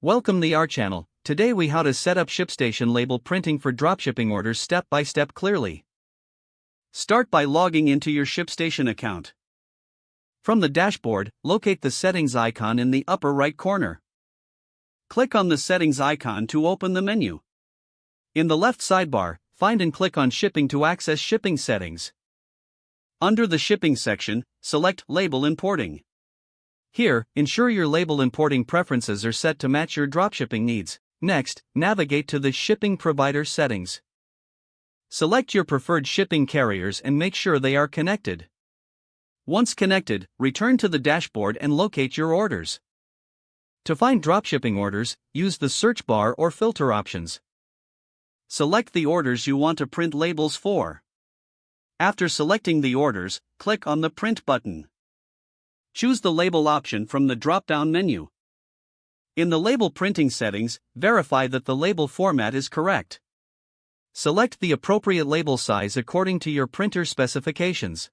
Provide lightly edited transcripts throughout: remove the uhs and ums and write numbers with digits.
Welcome to our channel. Today we how to set up ShipStation label printing for dropshipping orders step by step clearly. Start by logging into your ShipStation account. From the dashboard, locate the settings icon in the upper right corner. Click on the settings icon to open the menu. In the left sidebar, find and click on shipping to access shipping settings. Under the shipping section, select label importing. Here, ensure your label importing preferences are set to match your dropshipping needs. Next, navigate to the shipping provider settings. Select your preferred shipping carriers and make sure they are connected. Once connected, return to the dashboard and locate your orders. To find dropshipping orders, use the search bar or filter options. Select the orders you want to print labels for. After selecting the orders, click on the Print button. Choose the label option from the drop-down menu. In the label printing settings, verify that the label format is correct. Select the appropriate label size according to your printer specifications.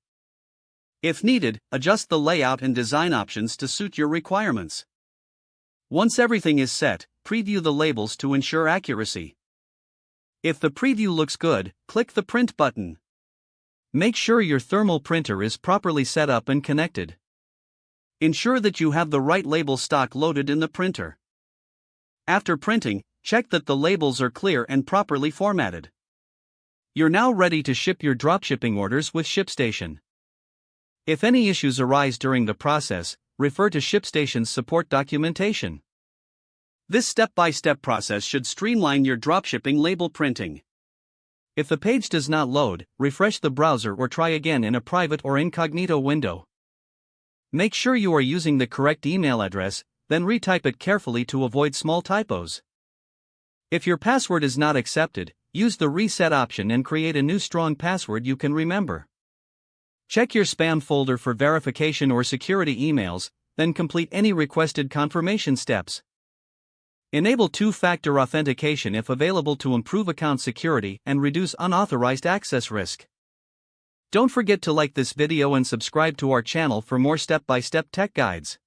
If needed, adjust the layout and design options to suit your requirements. Once everything is set, preview the labels to ensure accuracy. If the preview looks good, click the Print button. Make sure your thermal printer is properly set up and connected. Ensure that you have the right label stock loaded in the printer. After printing, check that the labels are clear and properly formatted. You're now ready to ship your dropshipping orders with ShipStation. If any issues arise during the process, refer to ShipStation's support documentation. This step-by-step process should streamline your dropshipping label printing. If the page does not load, refresh the browser or try again in a private or incognito window. Make sure you are using the correct email address, then retype it carefully to avoid small typos. If your password is not accepted, use the reset option and create a new strong password you can remember. Check your spam folder for verification or security emails, then complete any requested confirmation steps. Enable two-factor authentication if available to improve account security and reduce unauthorized access risk. Don't forget to like this video and subscribe to our channel for more step-by-step tech guides.